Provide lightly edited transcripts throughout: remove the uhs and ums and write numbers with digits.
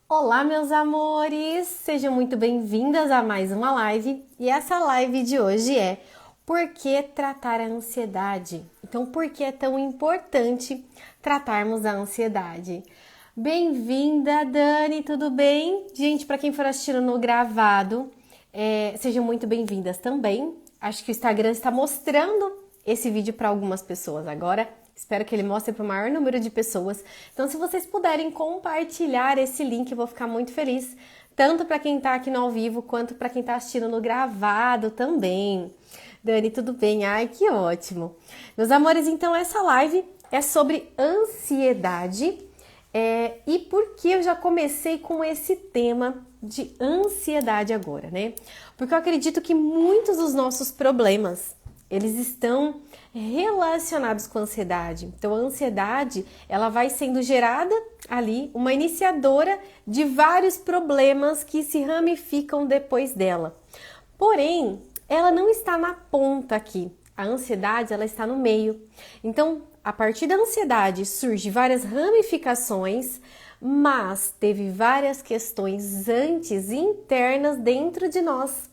Olá, meus amores! Sejam muito bem-vindas a mais uma live. E essa live de hoje é por que tratar a ansiedade? Então, por que é tão importante tratarmos a ansiedade? Bem-vinda, Dani, tudo bem? Gente, para quem for assistindo no gravado, sejam muito bem-vindas também. Acho que o Instagram está mostrando esse vídeo para algumas pessoas agora. Espero que ele mostre para o maior número de pessoas. Então, se vocês puderem compartilhar esse link, eu vou ficar muito feliz. Tanto para quem está aqui no ao vivo, quanto para quem está assistindo no gravado também. Dani, tudo bem? Ai, que ótimo! Meus amores, então essa live é sobre ansiedade. E por que eu já comecei com esse tema de ansiedade agora, né? Porque eu acredito que muitos dos nossos problemas, eles estão relacionados com a ansiedade. Então, a ansiedade, ela vai sendo gerada ali, uma iniciadora de vários problemas que se ramificam depois dela. Porém, ela não está na ponta aqui. A ansiedade, ela está no meio. Então, a partir da ansiedade surgem várias ramificações, mas teve várias questões antes internas dentro de nós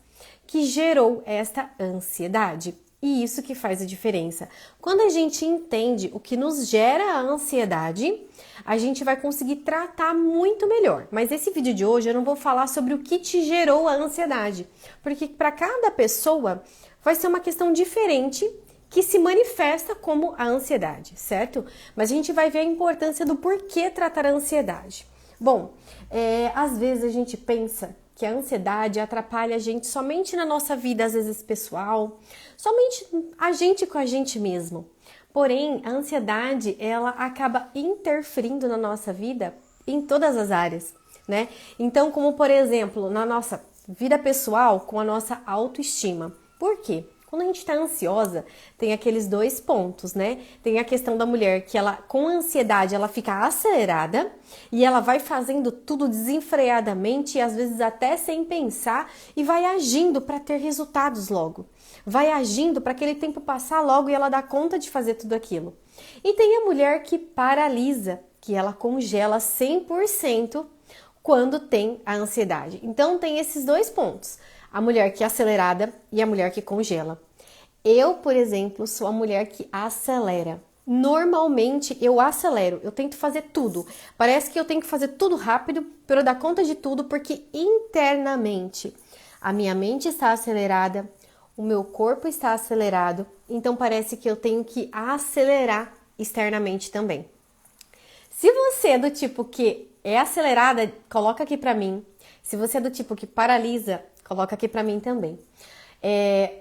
que gerou esta ansiedade. E isso que faz a diferença. Quando a gente entende o que nos gera a ansiedade, a gente vai conseguir tratar muito melhor. Mas esse vídeo de hoje eu não vou falar sobre o que te gerou a ansiedade, porque para cada pessoa vai ser uma questão diferente que se manifesta como a ansiedade, certo? Mas a gente vai ver a importância do porquê tratar a ansiedade. Bom, às vezes a gente pensa que a ansiedade atrapalha a gente somente na nossa vida, às vezes pessoal, somente a gente com a gente mesmo. Porém, a ansiedade, ela acaba interferindo na nossa vida em todas as áreas, né? Então, como por exemplo, na nossa vida pessoal, com a nossa autoestima. Por quê? Quando a gente está ansiosa, tem aqueles dois pontos, né? Tem a questão da mulher que ela, com ansiedade, ela fica acelerada e ela vai fazendo tudo desenfreadamente e às vezes até sem pensar e vai agindo para ter resultados logo. Vai agindo para aquele tempo passar logo e ela dá conta de fazer tudo aquilo. E tem a mulher que paralisa, que ela congela 100% quando tem a ansiedade. Então tem esses dois pontos. A mulher que é acelerada e a mulher que congela. Eu, por exemplo, sou a mulher que acelera. Normalmente eu acelero, eu tento fazer tudo. Parece que eu tenho que fazer tudo rápido para eu dar conta de tudo, porque internamente a minha mente está acelerada, o meu corpo está acelerado, então parece que eu tenho que acelerar externamente também. Se você é do tipo que é acelerada, coloca aqui pra mim. Se você é do tipo que paralisa, coloca aqui pra mim também.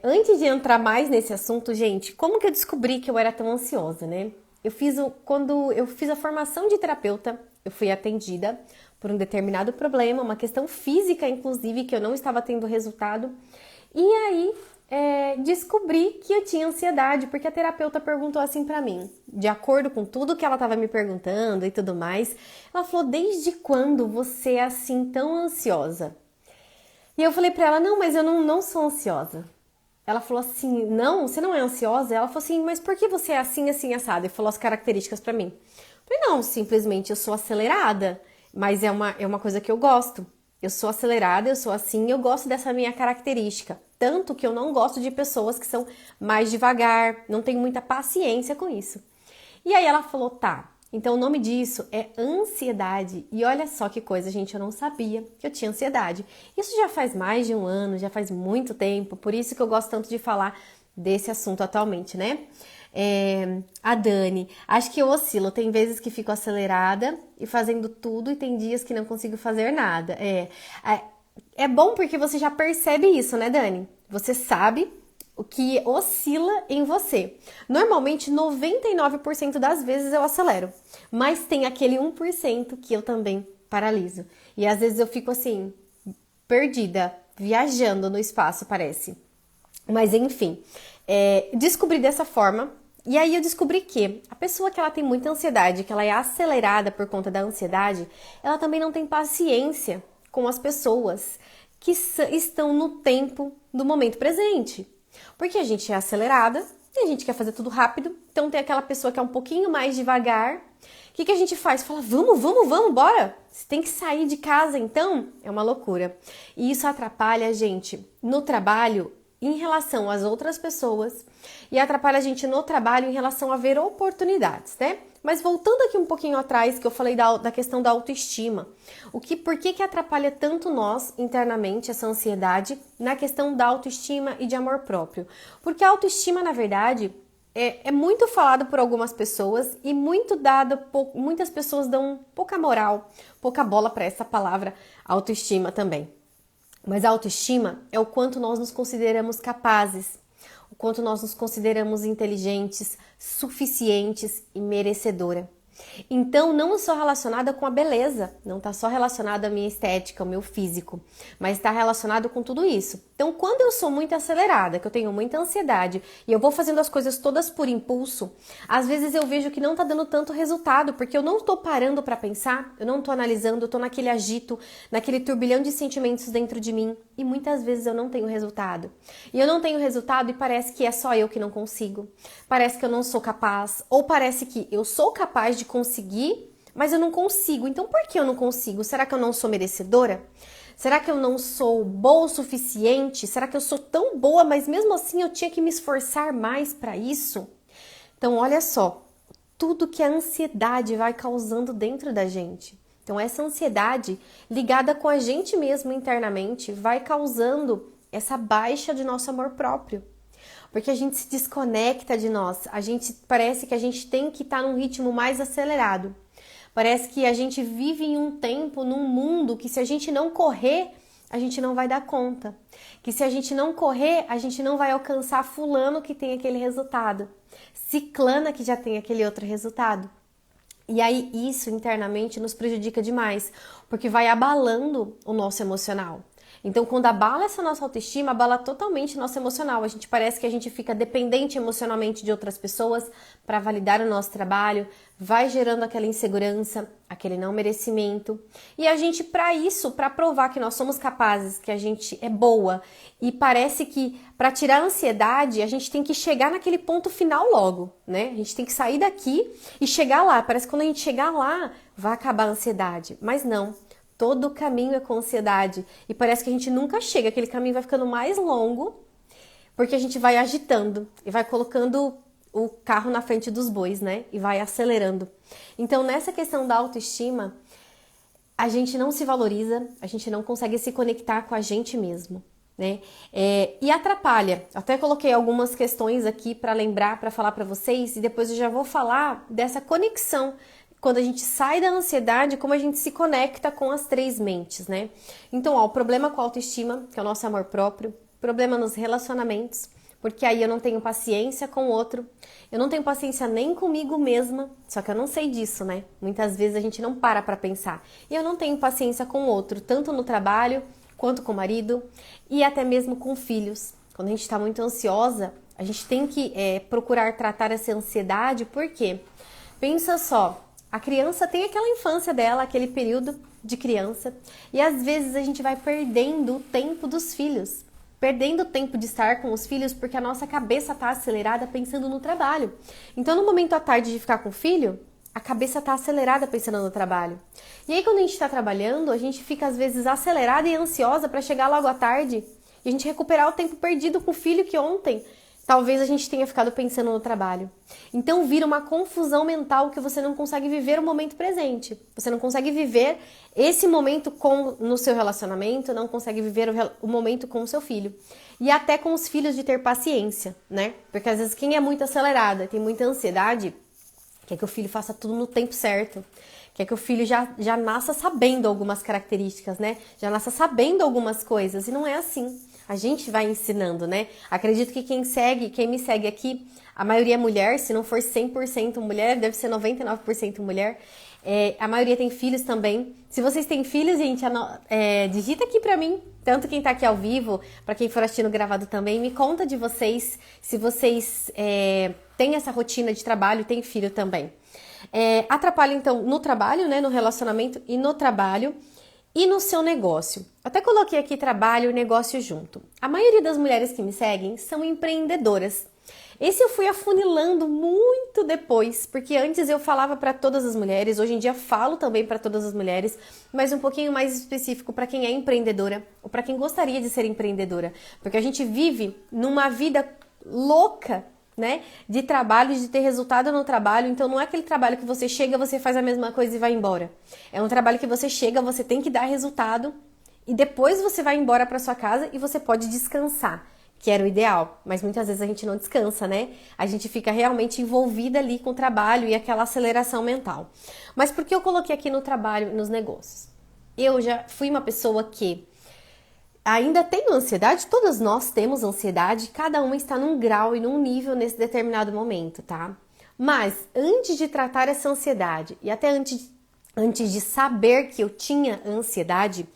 Antes de entrar mais nesse assunto, gente, como que eu descobri que eu era tão ansiosa, né? Quando eu fiz a formação de terapeuta, eu fui atendida por um determinado problema, uma questão física, inclusive, que eu não estava tendo resultado. E aí, descobri que eu tinha ansiedade, porque a terapeuta perguntou assim pra mim, de acordo com tudo que ela estava me perguntando e tudo mais, ela falou: desde quando você é assim tão ansiosa? E eu falei pra ela: não, mas eu não sou ansiosa. Ela falou assim: não, você não é ansiosa? Ela falou assim: mas por que você é assim, assim, assada? E falou as características pra mim. Eu falei: não, simplesmente eu sou acelerada, mas é uma coisa que eu gosto. Eu sou acelerada, eu sou assim, eu gosto dessa minha característica. Tanto que eu não gosto de pessoas que são mais devagar, não tenho muita paciência com isso. E aí ela falou: tá, então o nome disso é ansiedade. E olha só que coisa, gente, eu não sabia que eu tinha ansiedade. Isso já faz mais de um ano, já faz muito tempo, por isso que eu gosto tanto de falar desse assunto atualmente, né? A Dani, acho que eu oscilo, tem vezes que fico acelerada e fazendo tudo e tem dias que não consigo fazer nada. É bom porque você já percebe isso, né, Dani? Você sabe o que oscila em você. Normalmente, 99% das vezes eu acelero, mas tem aquele 1% que eu também paraliso. E às vezes eu fico assim, perdida, viajando no espaço, parece. Mas enfim, descobri dessa forma. E aí eu descobri que a pessoa que ela tem muita ansiedade, que ela é acelerada por conta da ansiedade, ela também não tem paciência com as pessoas que estão no tempo do momento presente. Porque a gente é acelerada e a gente quer fazer tudo rápido, então tem aquela pessoa que é um pouquinho mais devagar. O que a gente faz? Fala: vamos, bora! Você tem que sair de casa, então é uma loucura. E isso atrapalha a gente no trabalho em relação às outras pessoas e atrapalha a gente no trabalho em relação a ver oportunidades, né? Mas voltando aqui um pouquinho atrás, que eu falei da questão da autoestima, por que atrapalha tanto nós internamente essa ansiedade na questão da autoestima e de amor próprio? Porque a autoestima, na verdade, é muito falado por algumas pessoas e muito dado, muitas pessoas dão pouca moral, pouca bola para essa palavra autoestima também. Mas a autoestima é o quanto nós nos consideramos capazes, o quanto nós nos consideramos inteligentes, suficientes e merecedora. Então, não só relacionada com a beleza, não está só relacionada à minha estética, ao meu físico, mas está relacionado com tudo isso. Então, quando eu sou muito acelerada, que eu tenho muita ansiedade e eu vou fazendo as coisas todas por impulso, às vezes eu vejo que não está dando tanto resultado, porque eu não estou parando para pensar, eu não estou analisando, eu estou naquele agito, naquele turbilhão de sentimentos dentro de mim e muitas vezes eu não tenho resultado. E eu não tenho resultado e parece que é só eu que não consigo, parece que eu não sou capaz, ou parece que eu sou capaz de conseguir, mas eu não consigo. Então, por que eu não consigo? Será que eu não sou merecedora? Será que eu não sou boa o suficiente? Será que eu sou tão boa, mas mesmo assim eu tinha que me esforçar mais para isso? Então, olha só, tudo que a ansiedade vai causando dentro da gente. Então, essa ansiedade ligada com a gente mesmo internamente vai causando essa baixa de nosso amor próprio. Porque a gente se desconecta de nós, parece que a gente tem que estar num ritmo mais acelerado. Parece que a gente vive em um tempo, num mundo que se a gente não correr, a gente não vai dar conta. Que se a gente não correr, a gente não vai alcançar fulano que tem aquele resultado. Ciclana que já tem aquele outro resultado. E aí isso internamente nos prejudica demais, porque vai abalando o nosso emocional. Então, quando abala essa nossa autoestima, abala totalmente nosso emocional. A gente parece que a gente fica dependente emocionalmente de outras pessoas para validar o nosso trabalho, vai gerando aquela insegurança, aquele não merecimento. E a gente, para provar que nós somos capazes, que a gente é boa, e parece que para tirar a ansiedade, a gente tem que chegar naquele ponto final logo, né? A gente tem que sair daqui e chegar lá. Parece que quando a gente chegar lá, vai acabar a ansiedade. Mas não. Todo o caminho é com ansiedade e parece que a gente nunca chega, aquele caminho vai ficando mais longo porque a gente vai agitando e vai colocando o carro na frente dos bois, né? E vai acelerando. Então, nessa questão da autoestima, a gente não se valoriza, a gente não consegue se conectar com a gente mesmo, né? E atrapalha. Até coloquei algumas questões aqui para lembrar, para falar para vocês e depois eu já vou falar dessa conexão. Quando a gente sai da ansiedade, como a gente se conecta com as três mentes, né? Então, o problema com a autoestima, que é o nosso amor próprio, problema nos relacionamentos, porque aí eu não tenho paciência com o outro, eu não tenho paciência nem comigo mesma, só que eu não sei disso, né? Muitas vezes a gente não para pensar. E eu não tenho paciência com o outro, tanto no trabalho, quanto com o marido, e até mesmo com filhos. Quando a gente está muito ansiosa, a gente tem que procurar tratar essa ansiedade, porque pensa só, a criança tem aquela infância dela, aquele período de criança, e às vezes a gente vai perdendo o tempo dos filhos, perdendo o tempo de estar com os filhos porque a nossa cabeça está acelerada pensando no trabalho. Então, no momento à tarde de ficar com o filho, a cabeça está acelerada pensando no trabalho. E aí, quando a gente está trabalhando, a gente fica às vezes acelerada e ansiosa para chegar logo à tarde e a gente recuperar o tempo perdido com o filho que ontem talvez a gente tenha ficado pensando no trabalho. Então vira uma confusão mental que você não consegue viver o momento presente. Você não consegue viver esse momento no seu relacionamento, não consegue viver o momento com o seu filho. E até com os filhos de ter paciência, né? Porque às vezes quem é muito acelerada, tem muita ansiedade, quer que o filho faça tudo no tempo certo. Quer que o filho já nasça sabendo algumas características, né? Já nasça sabendo algumas coisas. E não é assim. A gente vai ensinando, né? Acredito que quem me segue aqui, a maioria é mulher, se não for 100% mulher, deve ser 99% mulher. A maioria tem filhos também. Se vocês têm filhos, gente, digita aqui pra mim, tanto quem tá aqui ao vivo, pra quem for assistindo gravado também, me conta de vocês, se vocês têm essa rotina de trabalho, têm filho também. Atrapalha, então, no trabalho, né? No relacionamento e no trabalho. E no seu negócio? Até coloquei aqui trabalho e negócio junto. A maioria das mulheres que me seguem são empreendedoras. Esse eu fui afunilando muito depois, porque antes eu falava para todas as mulheres, hoje em dia falo também para todas as mulheres, mas um pouquinho mais específico para quem é empreendedora ou para quem gostaria de ser empreendedora, porque a gente vive numa vida louca, né, de trabalho, de ter resultado no trabalho. Então não é aquele trabalho que você chega, você faz a mesma coisa e vai embora. É um trabalho que você chega, você tem que dar resultado e depois você vai embora para sua casa e você pode descansar, que era o ideal, mas muitas vezes a gente não descansa, né? A gente fica realmente envolvida ali com o trabalho e aquela aceleração mental. Mas por que eu coloquei aqui no trabalho, nos negócios? Eu já fui uma pessoa que ainda tenho ansiedade, todas nós temos ansiedade, cada uma está num grau e num nível nesse determinado momento, tá? Mas antes de tratar essa ansiedade e até antes de saber que eu tinha ansiedade,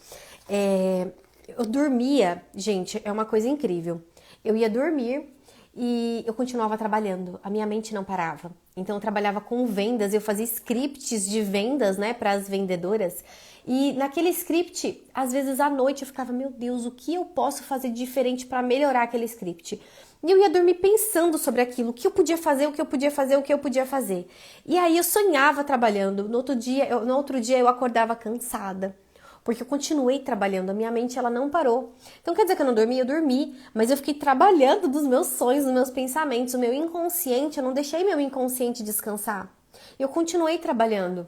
eu dormia, gente, é uma coisa incrível. Eu ia dormir e eu continuava trabalhando, a minha mente não parava. Então eu trabalhava com vendas, eu fazia scripts de vendas, né, para as vendedoras. E naquele script, às vezes à noite eu ficava, meu Deus, o que eu posso fazer diferente para melhorar aquele script? E eu ia dormir pensando sobre aquilo, o que eu podia fazer, o que eu podia fazer, o que eu podia fazer. E aí eu sonhava trabalhando. No outro dia eu acordava cansada, porque eu continuei trabalhando, a minha mente ela não parou. Então quer dizer que eu não dormi? Eu dormi, mas eu fiquei trabalhando dos meus sonhos, dos meus pensamentos, o meu inconsciente, eu não deixei meu inconsciente descansar. Eu continuei trabalhando.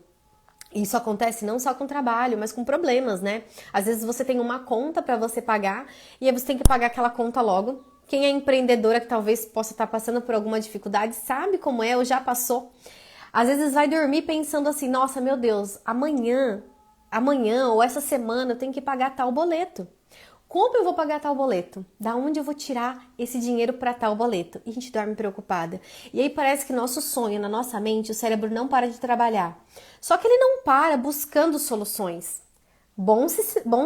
Isso acontece não só com trabalho, mas com problemas, né? Às vezes você tem uma conta para você pagar e aí você tem que pagar aquela conta logo. Quem é empreendedora que talvez possa estar passando por alguma dificuldade sabe como é, ou já passou. Às vezes vai dormir pensando assim, nossa, meu Deus, amanhã ou essa semana eu tenho que pagar tal boleto. Como eu vou pagar tal boleto? Da onde eu vou tirar esse dinheiro para tal boleto? E a gente dorme preocupada. E aí parece que nosso sonho, na nossa mente, o cérebro não para de trabalhar. Só que ele não para buscando soluções. Bom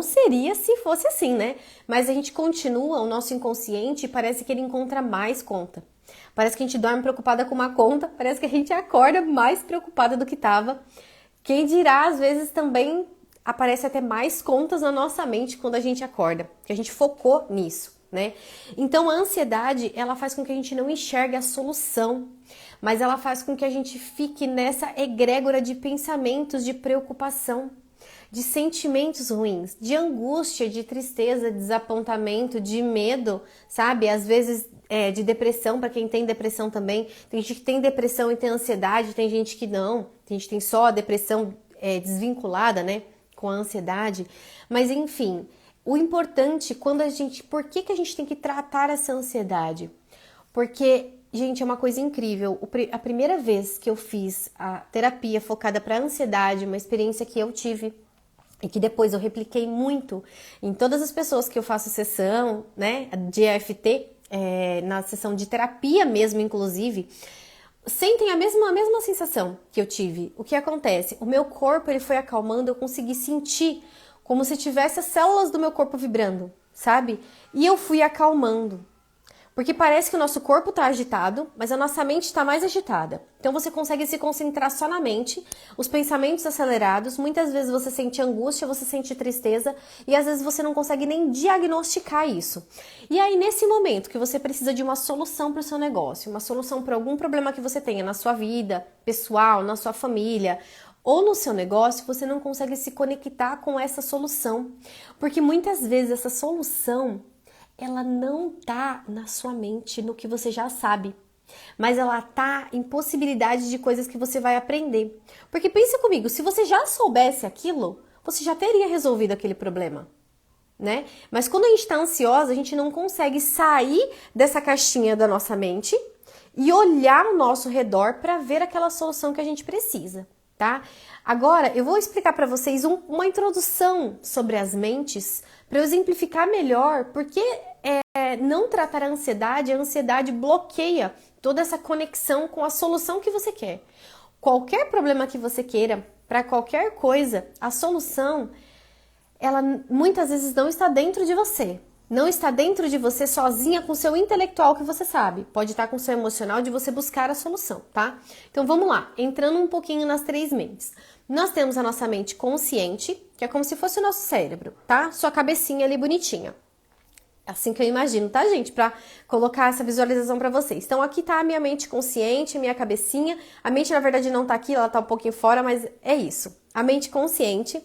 seria se fosse assim, né? Mas a gente continua, o nosso inconsciente, parece que ele encontra mais conta. Parece que a gente dorme preocupada com uma conta, parece que a gente acorda mais preocupada do que estava. Quem dirá, às vezes também aparece até mais contas na nossa mente quando a gente acorda, que a gente focou nisso, né? Então a ansiedade, ela faz com que a gente não enxergue a solução, mas ela faz com que a gente fique nessa egrégora de pensamentos, de preocupação, de sentimentos ruins, de angústia, de tristeza, de desapontamento, de medo, sabe? Às vezes de depressão, para quem tem depressão também. Tem gente que tem depressão e tem ansiedade, tem gente que não. Tem gente que tem só a depressão desvinculada, né? Com a ansiedade. Mas enfim, o importante por que a gente tem que tratar essa ansiedade? Porque, gente, é uma coisa incrível. A primeira vez que eu fiz a terapia focada para ansiedade, uma experiência que eu tive e que depois eu repliquei muito em todas as pessoas que eu faço sessão, né, de EFT, na sessão de terapia mesmo, inclusive, sentem a mesma sensação que eu tive. O que acontece? O meu corpo ele foi acalmando, eu consegui sentir como se tivesse as células do meu corpo vibrando, sabe? E eu fui acalmando. Porque parece que o nosso corpo está agitado, mas a nossa mente está mais agitada. Então você consegue se concentrar só na mente, os pensamentos acelerados, muitas vezes você sente angústia, você sente tristeza e às vezes você não consegue nem diagnosticar isso. E aí nesse momento que você precisa de uma solução para o seu negócio, uma solução para algum problema que você tenha na sua vida pessoal, na sua família ou no seu negócio, você não consegue se conectar com essa solução. Porque muitas vezes essa solução ela não tá na sua mente, no que você já sabe, mas ela tá em possibilidades de coisas que você vai aprender. Porque pensa comigo, se você já soubesse aquilo, você já teria resolvido aquele problema, né? Mas quando a gente tá ansiosa, a gente não consegue sair dessa caixinha da nossa mente e olhar ao nosso redor para ver aquela solução que a gente precisa, tá? Agora, eu vou explicar para vocês uma introdução sobre as mentes para eu exemplificar melhor porque não tratar a ansiedade bloqueia toda essa conexão com a solução que você quer. Qualquer problema que você queira, para qualquer coisa, a solução, ela muitas vezes não está dentro de você. Não está dentro de você sozinha com o seu intelectual que você sabe. Pode estar com o seu emocional de você buscar a solução, tá? Então vamos lá, entrando um pouquinho nas três mentes. Nós temos a nossa mente consciente, que é como se fosse o nosso cérebro, tá? Sua cabecinha ali bonitinha. É assim que eu imagino, tá, gente? Pra colocar essa visualização pra vocês. Então, aqui tá a minha mente consciente, a minha cabecinha. A mente, na verdade, não tá aqui, ela tá um pouquinho fora, mas é isso. A mente consciente.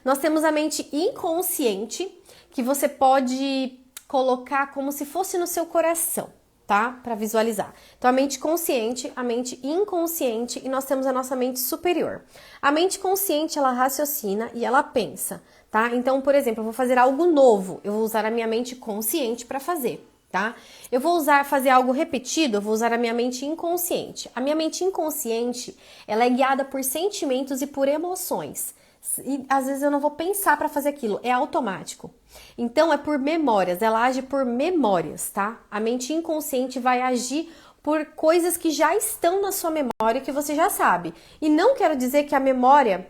Nós temos a mente inconsciente, que você pode colocar como se fosse no seu coração, tá? Para visualizar. Então, a mente consciente, a mente inconsciente e nós temos a nossa mente superior. A mente consciente, ela raciocina e ela pensa, tá? Então, por exemplo, eu vou fazer algo novo, eu vou usar a minha mente consciente para fazer, tá? Eu vou fazer algo repetido, eu vou usar a minha mente inconsciente. A minha mente inconsciente, ela é guiada por sentimentos e por emoções. E às vezes eu não vou pensar para fazer aquilo, é automático. Então é por memórias, ela age por memórias, tá? A mente inconsciente vai agir por coisas que já estão na sua memória, que você já sabe. E não quero dizer que a memória...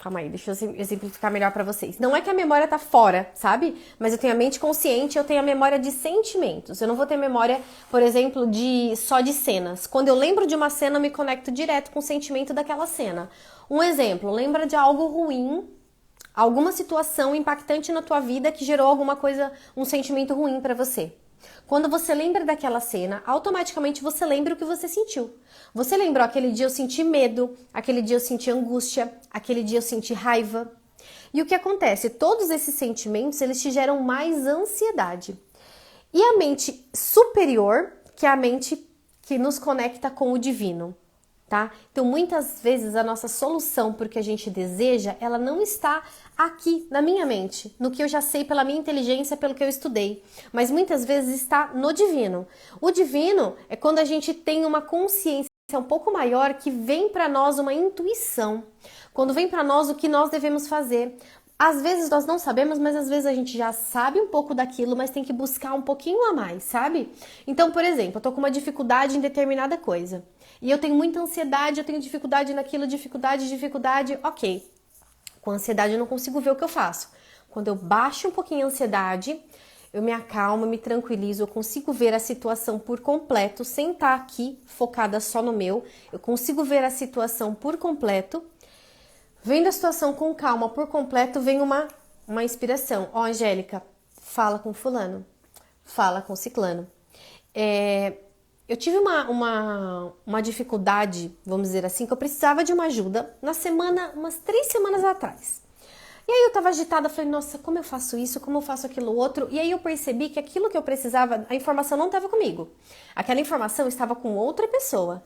Calma aí, deixa eu exemplificar melhor para vocês. Não é que a memória tá fora, sabe? Mas eu tenho a mente consciente, eu tenho a memória de sentimentos. Eu não vou ter memória, por exemplo, só de cenas. Quando eu lembro de uma cena, eu me conecto direto com o sentimento daquela cena. Um exemplo, lembra de algo ruim, alguma situação impactante na tua vida que gerou alguma coisa, um sentimento ruim para você. Quando você lembra daquela cena, automaticamente você lembra o que você sentiu. Você lembrou, aquele dia eu senti medo, aquele dia eu senti angústia, aquele dia eu senti raiva. E o que acontece? Todos esses sentimentos, eles te geram mais ansiedade. E a mente superior, que é a mente que nos conecta com o divino, tá? Então, muitas vezes a nossa solução para o que a gente deseja, ela não está aqui na minha mente, no que eu já sei pela minha inteligência, pelo que eu estudei, mas muitas vezes está no divino. O divino é quando a gente tem uma consciência um pouco maior, que vem para nós uma intuição, quando vem para nós o que nós devemos fazer. Às vezes nós não sabemos, mas às vezes a gente já sabe um pouco daquilo, mas tem que buscar um pouquinho a mais, sabe? Então, por exemplo, eu tô com uma dificuldade em determinada coisa, e eu tenho muita ansiedade, eu tenho dificuldade naquilo, dificuldade, ok. Com ansiedade eu não consigo ver o que eu faço. Quando eu baixo um pouquinho a ansiedade, eu me acalmo, me tranquilizo, eu consigo ver a situação por completo, sem estar aqui focada só no meu, eu consigo ver a situação por completo. Vendo a situação com calma por completo, vem uma inspiração. Ó, Angélica, fala com fulano, fala com ciclano. Eu tive uma dificuldade, vamos dizer assim, que eu precisava de uma ajuda umas 3 semanas atrás. E aí eu tava agitada, falei, nossa, como eu faço isso, como eu faço aquilo outro? E aí eu percebi que aquilo que eu precisava, a informação não estava comigo. Aquela informação estava com outra pessoa.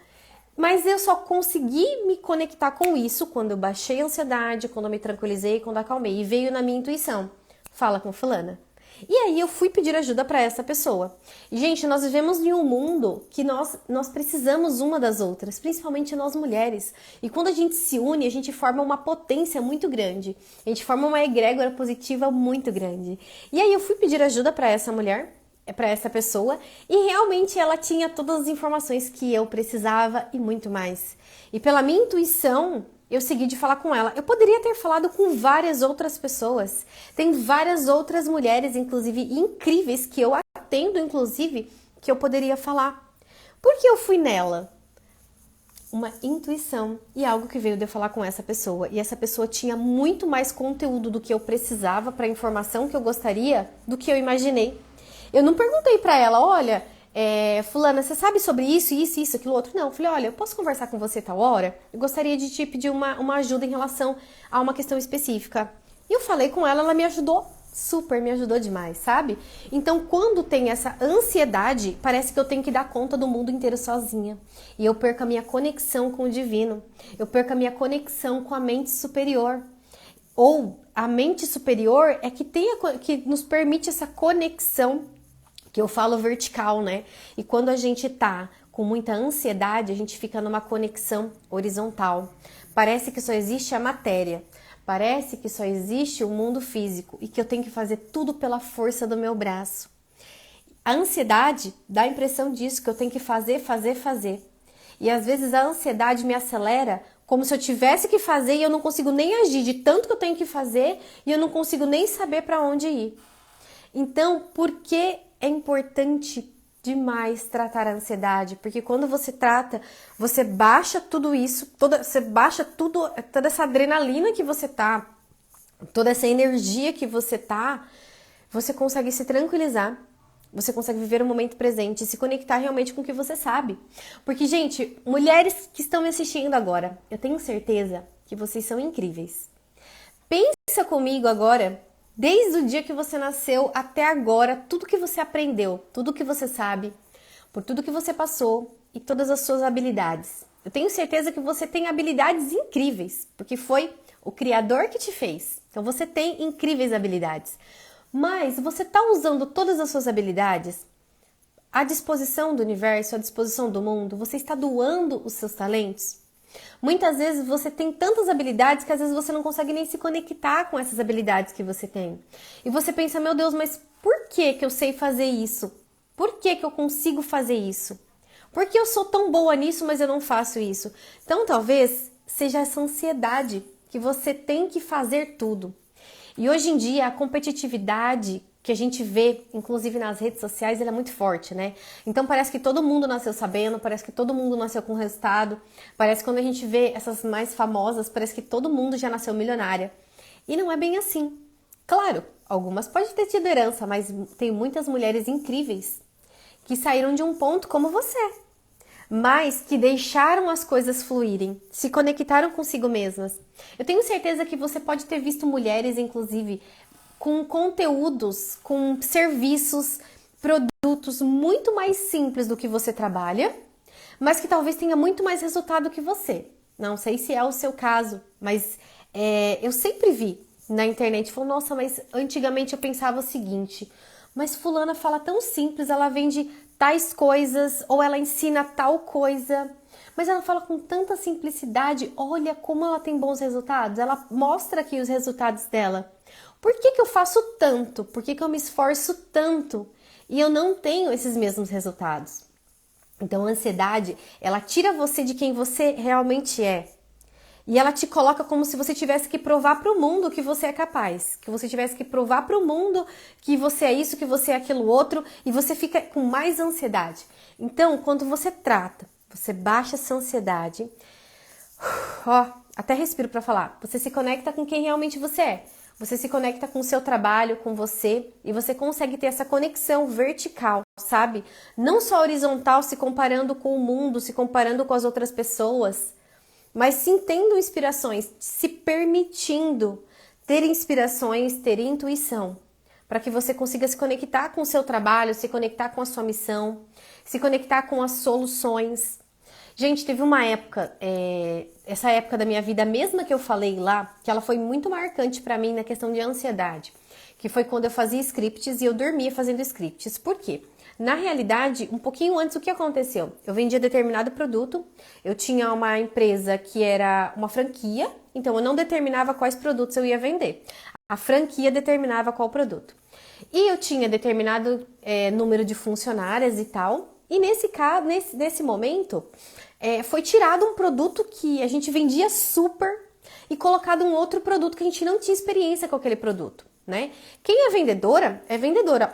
Mas eu só consegui me conectar com isso quando eu baixei a ansiedade, quando eu me tranquilizei, quando eu acalmei. E veio na minha intuição, fala com fulana. E aí eu fui pedir ajuda para essa pessoa. E, gente, nós vivemos em um mundo que nós precisamos uma das outras, principalmente nós mulheres. E quando a gente se une, a gente forma uma potência muito grande. A gente forma uma egrégora positiva muito grande. E aí eu fui pedir ajuda para essa mulher, para essa pessoa, e realmente ela tinha todas as informações que eu precisava e muito mais. E pela minha intuição, eu segui de falar com ela. Eu poderia ter falado com várias outras pessoas. Tem várias outras mulheres, inclusive, incríveis, que eu atendo, inclusive, que eu poderia falar. Por que eu fui nela? Uma intuição e algo que veio de eu falar com essa pessoa. E essa pessoa tinha muito mais conteúdo do que eu precisava para a informação que eu gostaria do que eu imaginei. Eu não perguntei para ela, olha... fulana, você sabe sobre isso, aquilo outro? Não, eu falei, olha, eu posso conversar com você tal hora? Eu gostaria de te pedir uma ajuda em relação a uma questão específica. E eu falei com ela, ela me ajudou super, me ajudou demais, sabe? Então, quando tem essa ansiedade, parece que eu tenho que dar conta do mundo inteiro sozinha. E eu perco a minha conexão com o divino. Eu perco a minha conexão com a mente superior. Ou a mente superior é que nos permite essa conexão, que eu falo vertical, né? E quando a gente tá com muita ansiedade, a gente fica numa conexão horizontal. Parece que só existe a matéria, parece que só existe o mundo físico e que eu tenho que fazer tudo pela força do meu braço. A ansiedade dá a impressão disso, que eu tenho que fazer. E às vezes a ansiedade me acelera como se eu tivesse que fazer e eu não consigo nem agir de tanto que eu tenho que fazer e eu não consigo nem saber para onde ir. Então, por que é importante demais tratar a ansiedade? Porque quando você trata, você baixa tudo isso, toda essa adrenalina que você tá, toda essa energia que você tá, você consegue se tranquilizar, você consegue viver o momento presente e se conectar realmente com o que você sabe. Porque, gente, mulheres que estão me assistindo agora, eu tenho certeza que vocês são incríveis. Pensa comigo agora, desde o dia que você nasceu até agora, tudo que você aprendeu, tudo que você sabe, por tudo que você passou e todas as suas habilidades. Eu tenho certeza que você tem habilidades incríveis, porque foi o Criador que te fez. Então você tem incríveis habilidades. Mas você está usando todas as suas habilidades à disposição do universo, à disposição do mundo? Você está doando os seus talentos? Muitas vezes você tem tantas habilidades que às vezes você não consegue nem se conectar com essas habilidades que você tem. E você pensa, meu Deus, mas por que que eu sei fazer isso? Por que que eu consigo fazer isso? Por que eu sou tão boa nisso, mas eu não faço isso? Então talvez seja essa ansiedade que você tem que fazer tudo. E hoje em dia a competitividade que a gente vê, inclusive nas redes sociais, ela é muito forte, né? Então parece que todo mundo nasceu sabendo, parece que todo mundo nasceu com resultado, parece que quando a gente vê essas mais famosas, parece que todo mundo já nasceu milionária. E não é bem assim. Claro, algumas podem ter tido herança, mas tem muitas mulheres incríveis que saíram de um ponto como você, mas que deixaram as coisas fluírem, se conectaram consigo mesmas. Eu tenho certeza que você pode ter visto mulheres, inclusive, com conteúdos, com serviços, produtos muito mais simples do que você trabalha, mas que talvez tenha muito mais resultado que você. Não sei se é o seu caso, mas eu sempre vi na internet, falou, nossa, mas antigamente eu pensava o seguinte, mas fulana fala tão simples, ela vende tais coisas, ou ela ensina tal coisa, mas ela fala com tanta simplicidade, olha como ela tem bons resultados, ela mostra aqui os resultados dela. Por que que eu faço tanto? Por que que eu me esforço tanto? E eu não tenho esses mesmos resultados. Então a ansiedade, ela tira você de quem você realmente é. E ela te coloca como se você tivesse que provar para o mundo que você é capaz, que você tivesse que provar para o mundo que você é isso, que você é aquilo outro, e você fica com mais ansiedade. Então, quando você trata, você baixa essa ansiedade, até respiro para falar, você se conecta com quem realmente você é. Você se conecta com o seu trabalho, com você, e você consegue ter essa conexão vertical, sabe? Não só horizontal, se comparando com o mundo, se comparando com as outras pessoas, mas sim tendo inspirações, se permitindo ter inspirações, ter intuição, para que você consiga se conectar com o seu trabalho, se conectar com a sua missão, se conectar com as soluções. Gente, teve uma época, essa época da minha vida, mesma que eu falei lá, que ela foi muito marcante para mim na questão de ansiedade, que foi quando eu fazia scripts e eu dormia fazendo scripts. Por quê? Na realidade, um pouquinho antes, o que aconteceu? Eu vendia determinado produto, eu tinha uma empresa que era uma franquia, então eu não determinava quais produtos eu ia vender. A franquia determinava qual produto. E eu tinha determinado número de funcionárias e tal, e nesse caso, nesse momento, foi tirado um produto que a gente vendia super e colocado um outro produto que a gente não tinha experiência com aquele produto. Né? Quem é vendedora,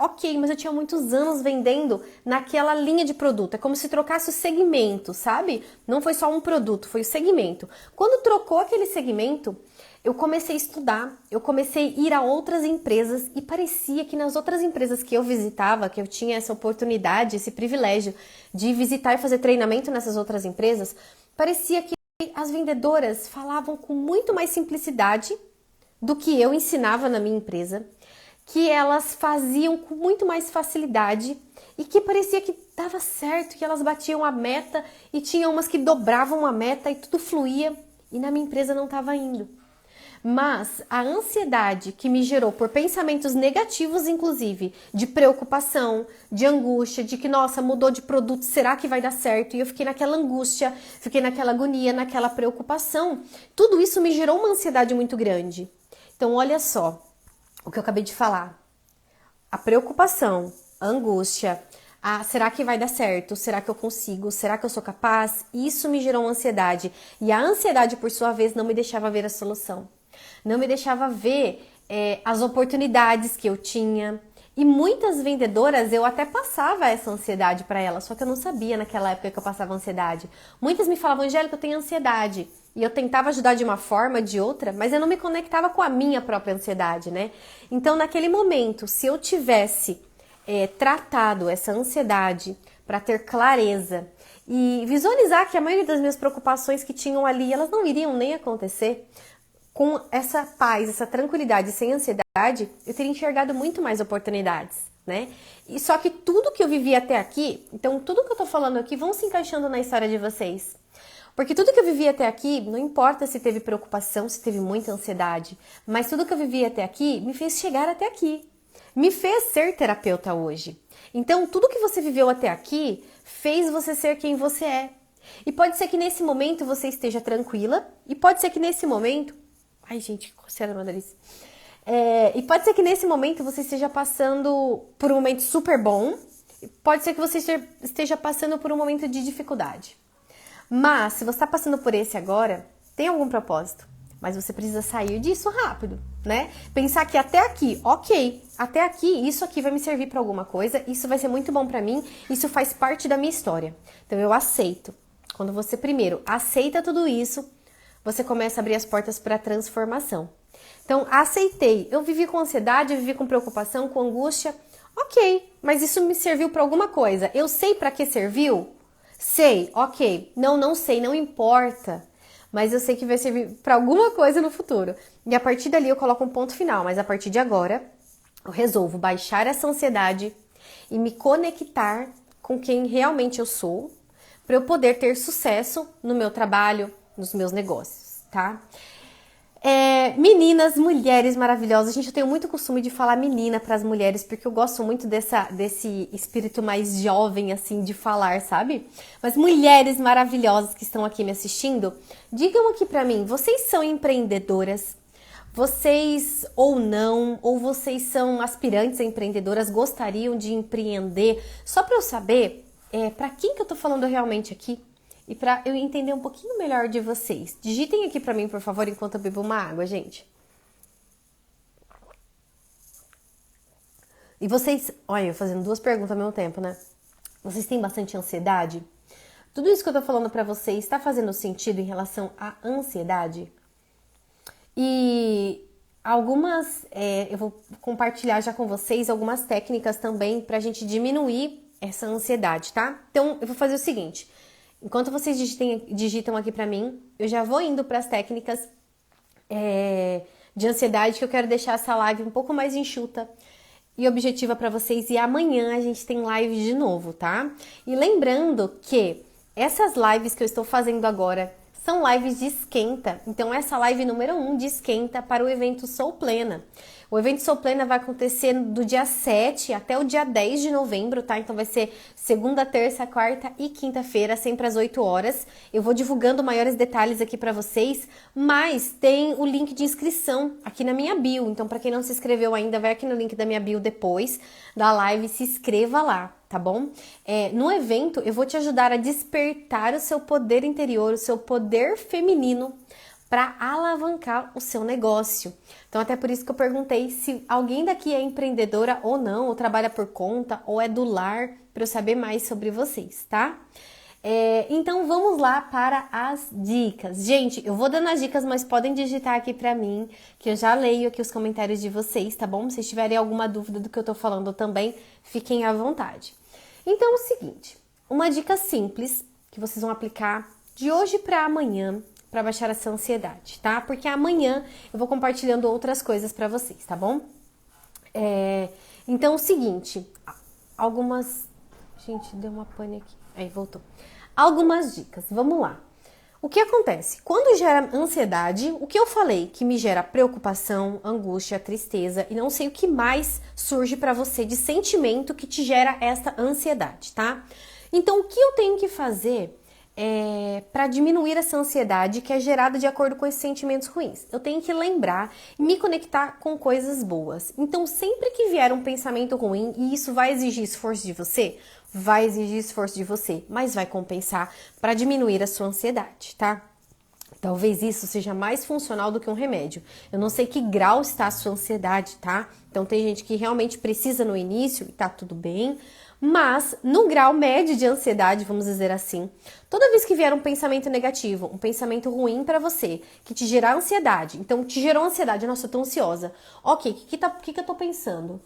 ok, mas eu tinha muitos anos vendendo naquela linha de produto, é como se trocasse o segmento, sabe? Não foi só um produto, foi o segmento. Quando trocou aquele segmento, eu comecei a estudar, eu comecei a ir a outras empresas e parecia que nas outras empresas que eu visitava, que eu tinha essa oportunidade, esse privilégio de visitar e fazer treinamento nessas outras empresas, parecia que as vendedoras falavam com muito mais simplicidade do que eu ensinava na minha empresa, que elas faziam com muito mais facilidade e que parecia que dava certo, que elas batiam a meta e tinha umas que dobravam a meta e tudo fluía e na minha empresa não estava indo. Mas a ansiedade que me gerou por pensamentos negativos, inclusive, de preocupação, de angústia, de que, nossa, mudou de produto, será que vai dar certo? E eu fiquei naquela angústia, fiquei naquela agonia, naquela preocupação. Tudo isso me gerou uma ansiedade muito grande. Então, olha só o que eu acabei de falar. A preocupação, a angústia, será que vai dar certo? Será que eu consigo? Será que eu sou capaz? Isso me gerou uma ansiedade. E a ansiedade, por sua vez, não me deixava ver a solução. Não me deixava ver as oportunidades que eu tinha. E muitas vendedoras, eu até passava essa ansiedade para elas, só que eu não sabia naquela época que eu passava ansiedade. Muitas me falavam, Angélica, eu tenho ansiedade. e eu tentava ajudar de uma forma, de outra, mas eu não me conectava com a minha própria ansiedade, né? Então, naquele momento, se eu tivesse tratado essa ansiedade para ter clareza e visualizar que a maioria das minhas preocupações que tinham ali, elas não iriam nem acontecer, com essa paz, essa tranquilidade, sem ansiedade, eu teria enxergado muito mais oportunidades, né? E só que tudo que eu vivi até aqui, então tudo que eu tô falando aqui vão se encaixando na história de vocês. Porque tudo que eu vivi até aqui, não importa se teve preocupação, se teve muita ansiedade, mas tudo que eu vivi até aqui me fez chegar até aqui. Me fez ser terapeuta hoje. Então, tudo que você viveu até aqui fez você ser quem você é. E pode ser que nesse momento você esteja tranquila, e pode ser que nesse momento... Ai, gente, coceira no nariz. E pode ser que nesse momento você esteja passando por um momento super bom, e pode ser que você esteja passando por um momento de dificuldade. Mas, se você está passando por esse agora, tem algum propósito. Mas você precisa sair disso rápido, né? Pensar que até aqui, ok, até aqui, isso aqui vai me servir para alguma coisa, isso vai ser muito bom para mim, isso faz parte da minha história. Então eu aceito. Quando você primeiro aceita tudo isso, você começa a abrir as portas para a transformação. Então, aceitei. Eu vivi com ansiedade, eu vivi com preocupação, com angústia. Ok, mas isso me serviu para alguma coisa. Eu sei para que serviu? Sei, ok. Não sei, não importa. Mas eu sei que vai servir para alguma coisa no futuro. E a partir dali eu coloco um ponto final. Mas a partir de agora, eu resolvo baixar essa ansiedade e me conectar com quem realmente eu sou, para eu poder ter sucesso no meu trabalho, nos meus negócios, tá? Meninas, mulheres maravilhosas. Gente, eu tenho muito costume de falar menina para as mulheres, porque eu gosto muito desse espírito mais jovem, assim, de falar, sabe? Mas mulheres maravilhosas que estão aqui me assistindo, digam aqui para mim, vocês são empreendedoras? Vocês ou não, ou vocês são aspirantes a empreendedoras, gostariam de empreender? Só para eu saber, para quem que eu tô falando realmente aqui? E para eu entender um pouquinho melhor de vocês. Digitem aqui para mim, por favor, enquanto eu bebo uma água, gente. E vocês... Olha, eu fazendo duas perguntas ao mesmo tempo, né? Vocês têm bastante ansiedade? Tudo isso que eu tô falando para vocês está fazendo sentido em relação à ansiedade? E algumas... eu vou compartilhar já com vocês algumas técnicas também pra gente diminuir essa ansiedade, tá? Então, eu vou fazer o seguinte... Enquanto vocês digitam aqui pra mim, eu já vou indo para as técnicas de ansiedade, que eu quero deixar essa live um pouco mais enxuta e objetiva para vocês. E amanhã a gente tem live de novo, tá? E lembrando que essas lives que eu estou fazendo agora são lives de esquenta. Então, essa live número 1 de esquenta para o evento Sou Plena. O evento Sou Plena vai acontecer do dia 7 até o dia 10 de novembro, tá? Então vai ser segunda, terça, quarta e quinta-feira, sempre às 8 horas. Eu vou divulgando maiores detalhes aqui pra vocês, mas tem o link de inscrição aqui na minha bio. Então, pra quem não se inscreveu ainda, vai aqui no link da minha bio depois da live e se inscreva lá, tá bom? No evento, eu vou te ajudar a despertar o seu poder interior, o seu poder feminino, para alavancar o seu negócio. Então, até por isso que eu perguntei se alguém daqui é empreendedora ou não, ou trabalha por conta, ou é do lar, para eu saber mais sobre vocês, tá? Então, vamos lá para as dicas. Gente, eu vou dando as dicas, mas podem digitar aqui para mim, que eu já leio aqui os comentários de vocês, tá bom? Se tiverem alguma dúvida do que eu tô falando também, fiquem à vontade. Então, é o seguinte, uma dica simples que vocês vão aplicar de hoje para amanhã, para baixar essa ansiedade, tá? Porque amanhã eu vou compartilhando outras coisas para vocês, tá bom? Então, o seguinte, algumas... Gente, deu uma pane aqui. Aí, voltou. Algumas dicas, vamos lá. O que acontece? Quando gera ansiedade, o que eu falei que me gera preocupação, angústia, tristeza e não sei o que mais surge para você de sentimento que te gera essa ansiedade, tá? Então, o que eu tenho que fazer para diminuir essa ansiedade que é gerada de acordo com esses sentimentos ruins? Eu tenho que lembrar e me conectar com coisas boas. Então, sempre que vier um pensamento ruim, e isso vai exigir esforço de você, vai exigir esforço de você, mas vai compensar para diminuir a sua ansiedade, tá? Talvez isso seja mais funcional do que um remédio. Eu não sei que grau está a sua ansiedade, tá? Então, tem gente que realmente precisa no início e tá tudo bem, Mas, no grau médio de ansiedade, vamos dizer assim, toda vez que vier um pensamento negativo, um pensamento ruim pra você, que te gerar ansiedade, então te gerou ansiedade, nossa, eu tô ansiosa. Ok, o que eu tô pensando?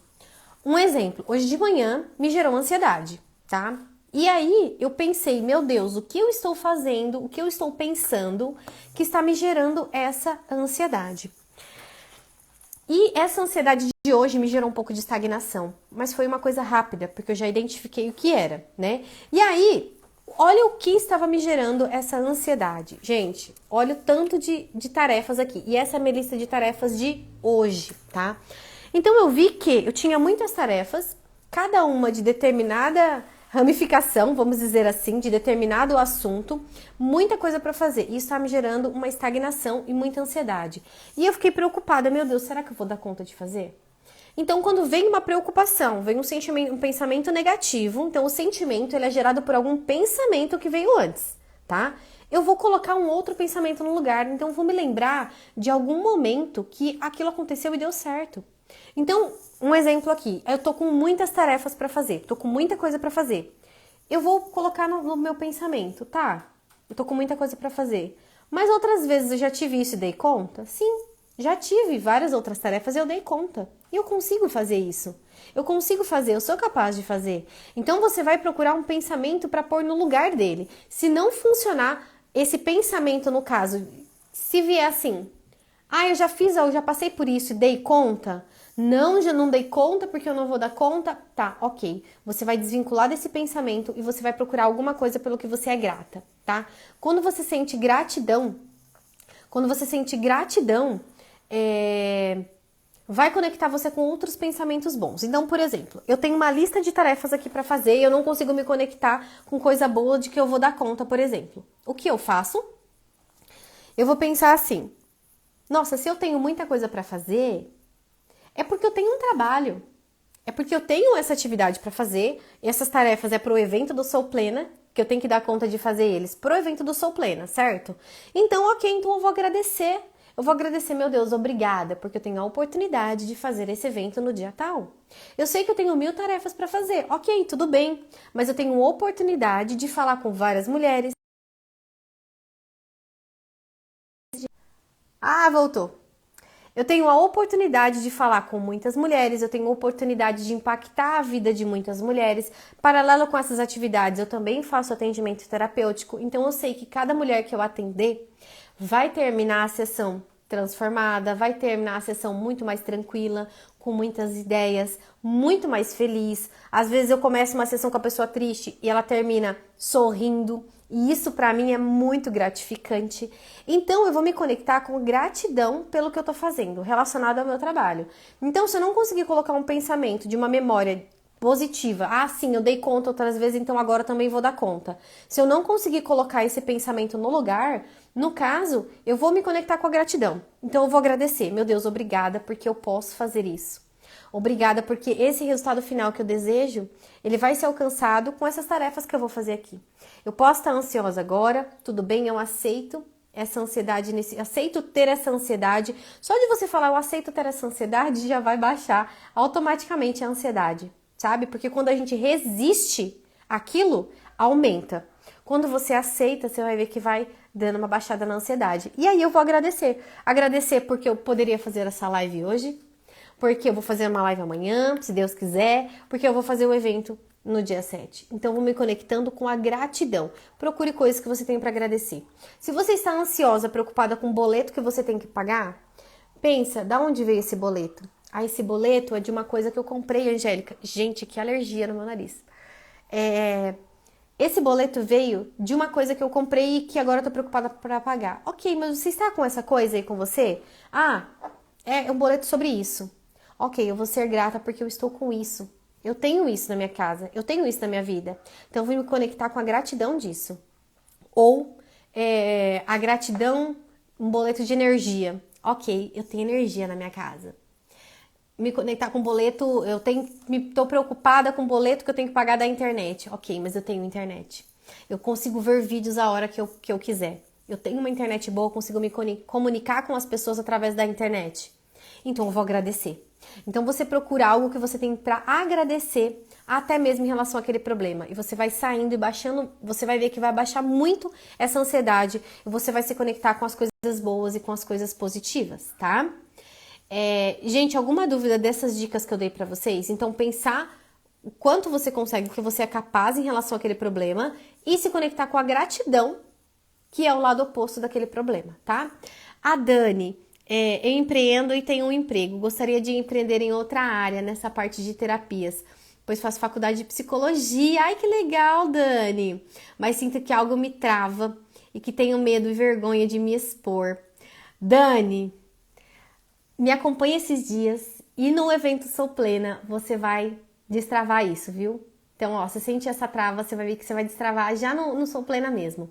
Um exemplo, hoje de manhã me gerou ansiedade, tá? E aí eu pensei, meu Deus, o que eu estou fazendo, o que eu estou pensando que está me gerando essa ansiedade? E essa ansiedade de hoje me gerou um pouco de estagnação, mas foi uma coisa rápida, porque eu já identifiquei o que era, né? E aí, olha o que estava me gerando essa ansiedade. Gente, olha o tanto de tarefas aqui. E essa é a minha lista de tarefas de hoje, tá? Então eu vi que eu tinha muitas tarefas, cada uma de determinada ramificação, vamos dizer assim, de determinado assunto, muita coisa para fazer. Isso está me gerando uma estagnação e muita ansiedade. E eu fiquei preocupada, meu Deus, será que eu vou dar conta de fazer? Então, quando vem uma preocupação, vem um sentimento, um pensamento negativo, então o sentimento ele é gerado por algum pensamento que veio antes, tá? Eu vou colocar um outro pensamento no lugar, então eu vou me lembrar de algum momento que aquilo aconteceu e deu certo. Então, um exemplo aqui, eu tô com muitas tarefas para fazer, tô com muita coisa para fazer. Eu vou colocar no meu pensamento, tá? Eu tô com muita coisa para fazer. Mas outras vezes eu já tive isso e dei conta? Sim, já tive várias outras tarefas e eu dei conta. E eu consigo fazer isso. Eu consigo fazer, eu sou capaz de fazer. Então você vai procurar um pensamento para pôr no lugar dele. Se não funcionar esse pensamento no caso, se vier assim, eu já fiz, eu já passei por isso e dei conta. Não, já não dei conta porque eu não vou dar conta. Tá, ok. Você vai desvincular desse pensamento e você vai procurar alguma coisa pelo que você é grata, tá? Quando você sente gratidão, vai conectar você com outros pensamentos bons. Então, por exemplo, eu tenho uma lista de tarefas aqui para fazer e eu não consigo me conectar com coisa boa de que eu vou dar conta, por exemplo. O que eu faço? Eu vou pensar assim: nossa, se eu tenho muita coisa para fazer, é porque eu tenho um trabalho. É porque eu tenho essa atividade para fazer, e essas tarefas é pro evento do Sou Plena, que eu tenho que dar conta de fazer eles pro evento do Sou Plena, certo? Então, ok, então eu vou agradecer. Eu vou agradecer, meu Deus, obrigada, porque eu tenho a oportunidade de fazer esse evento no dia tal. Eu sei que eu tenho 1000 tarefas para fazer, ok, tudo bem, mas eu tenho a oportunidade de falar com várias mulheres. Voltou. Eu tenho a oportunidade de falar com muitas mulheres, eu tenho a oportunidade de impactar a vida de muitas mulheres. Paralelo com essas atividades, eu também faço atendimento terapêutico, então eu sei que cada mulher que eu atender vai terminar a sessão transformada, vai terminar a sessão muito mais tranquila, com muitas ideias, muito mais feliz. Às vezes eu começo uma sessão com a pessoa triste e ela termina sorrindo. E isso para mim é muito gratificante. Então eu vou me conectar com gratidão pelo que eu tô fazendo, relacionado ao meu trabalho. Então se eu não conseguir colocar um pensamento de uma memória positiva, sim, eu dei conta outras vezes, então agora eu também vou dar conta. Se eu não conseguir colocar esse pensamento no lugar, no caso, eu vou me conectar com a gratidão. Então eu vou agradecer, meu Deus, obrigada porque eu posso fazer isso. Obrigada porque esse resultado final que eu desejo, ele vai ser alcançado com essas tarefas que eu vou fazer aqui. Eu posso estar ansiosa agora, tudo bem, eu aceito essa ansiedade, aceito ter essa ansiedade. Só de você falar eu aceito ter essa ansiedade, já vai baixar automaticamente a ansiedade, sabe? Porque quando a gente resiste aquilo, aumenta. Quando você aceita, você vai ver que vai dando uma baixada na ansiedade. E aí eu vou agradecer. Agradecer porque eu poderia fazer essa live hoje, porque eu vou fazer uma live amanhã, se Deus quiser, porque eu vou fazer o evento no dia 7. Então, eu vou me conectando com a gratidão. Procure coisas que você tem para agradecer. Se você está ansiosa, preocupada com o boleto que você tem que pagar, pensa, da onde veio esse boleto? Esse boleto é de uma coisa que eu comprei, Angélica. Gente, que alergia no meu nariz. Esse boleto veio de uma coisa que eu comprei e que agora eu tô preocupada para pagar. Ok, mas você está com essa coisa aí com você? É um boleto sobre isso. Ok, eu vou ser grata porque eu estou com isso. Eu tenho isso na minha casa, eu tenho isso na minha vida. Então eu vou me conectar com a gratidão disso. Ou a gratidão, um boleto de energia. Ok, eu tenho energia na minha casa. Me conectar com boleto, tô preocupada com o boleto que eu tenho que pagar da internet. Ok, mas eu tenho internet. Eu consigo ver vídeos a hora que eu quiser. Eu tenho uma internet boa, eu consigo me comunicar com as pessoas através da internet. Então eu vou agradecer. Então você procura algo que você tem para agradecer, até mesmo em relação àquele problema. E você vai saindo e baixando, você vai ver que vai baixar muito essa ansiedade e você vai se conectar com as coisas boas e com as coisas positivas, tá? Gente, alguma dúvida dessas dicas que eu dei para vocês? Então pensar o quanto você consegue, o que você é capaz em relação àquele problema e se conectar com a gratidão, que é o lado oposto daquele problema, tá? A Dani, eu empreendo e tenho um emprego. Gostaria de empreender em outra área, nessa parte de terapias, pois faço faculdade de psicologia. Ai, que legal, Dani! Mas sinto que algo me trava e que tenho medo e vergonha de me expor. Dani, me acompanha esses dias e no evento Sou Plena você vai destravar isso, viu? Então, ó, você sente essa trava, você vai ver que você vai destravar já no Sou Plena mesmo.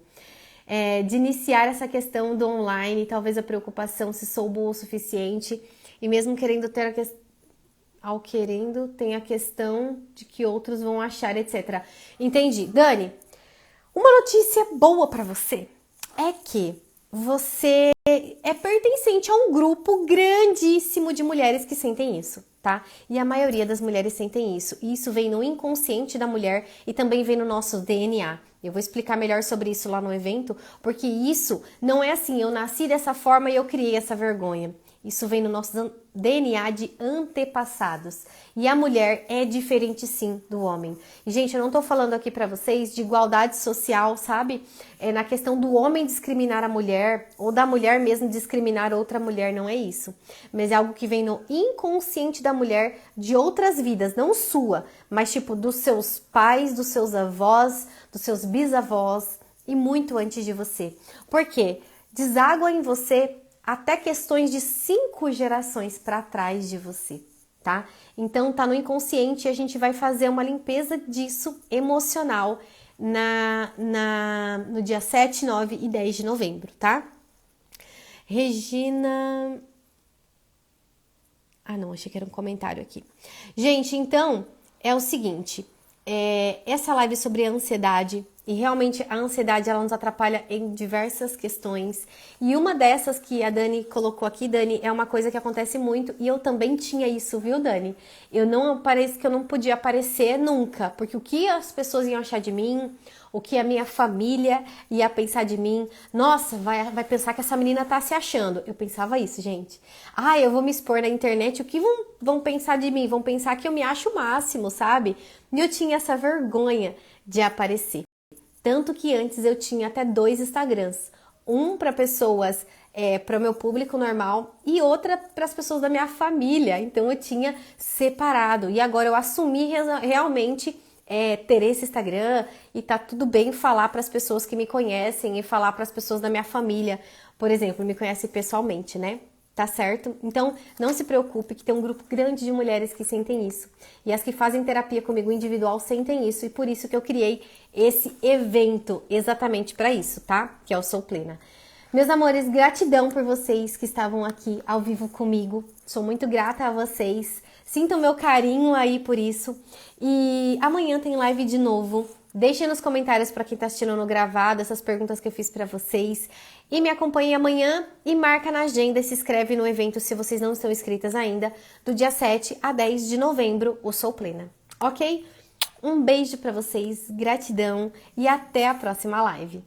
De iniciar essa questão do online, talvez a preocupação se sou boa o suficiente e mesmo querendo ter tem a questão de que outros vão achar, etc. Entendi. Dani, uma notícia boa para você é que você é pertencente a um grupo grandíssimo de mulheres que sentem isso, tá? E a maioria das mulheres sentem isso. E isso vem no inconsciente da mulher e também vem no nosso DNA. Eu vou explicar melhor sobre isso lá no evento, porque isso não é assim, eu nasci dessa forma e eu criei essa vergonha. Isso vem no nosso DNA de antepassados. E a mulher é diferente sim do homem. E, gente, eu não tô falando aqui pra vocês de igualdade social, sabe? Na questão do homem discriminar a mulher, ou da mulher mesmo discriminar outra mulher, não é isso. Mas é algo que vem no inconsciente da mulher de outras vidas, não sua, mas tipo dos seus pais, dos seus avós, dos seus bisavós e muito antes de você. Por quê? Deságua em você até questões de 5 gerações para trás de você, tá? Então tá no inconsciente e a gente vai fazer uma limpeza disso emocional no dia 7, 9 e 10 de novembro, tá? Regina... Ah, não, achei que era um comentário aqui. Gente, então, é o seguinte, essa live sobre a ansiedade, e realmente a ansiedade ela nos atrapalha em diversas questões, e uma dessas que a Dani colocou aqui, Dani, é uma coisa que acontece muito, e eu também tinha isso, viu, Dani? Parece que eu não podia aparecer nunca, porque o que as pessoas iam achar de mim, o que a minha família ia pensar de mim, nossa, vai pensar que essa menina tá se achando. Eu pensava isso, gente. Ah, eu vou me expor na internet, o que vão pensar de mim? Vão pensar que eu me acho o máximo, sabe? E eu tinha essa vergonha de aparecer. Tanto que antes eu tinha até 2 Instagrams. Um para pessoas, para o meu público normal e outra para as pessoas da minha família. Então eu tinha separado. E agora eu assumi realmente ter esse Instagram e tá tudo bem falar para as pessoas que me conhecem e falar para as pessoas da minha família, por exemplo, me conhecem pessoalmente, né? Tá certo? Então, não se preocupe que tem um grupo grande de mulheres que sentem isso. E as que fazem terapia comigo individual sentem isso. E por isso que eu criei esse evento exatamente para isso, tá? Que é o Sou Plena. Meus amores, gratidão por vocês que estavam aqui ao vivo comigo. Sou muito grata a vocês. Sintam meu carinho aí por isso. E amanhã tem live de novo. Deixem nos comentários para quem está assistindo no gravado essas perguntas que eu fiz para vocês. E me acompanhem amanhã e marca na agenda e se inscreve no evento se vocês não estão inscritas ainda, do dia 7 a 10 de novembro, o Sou Plena. Ok? Um beijo para vocês, gratidão e até a próxima live.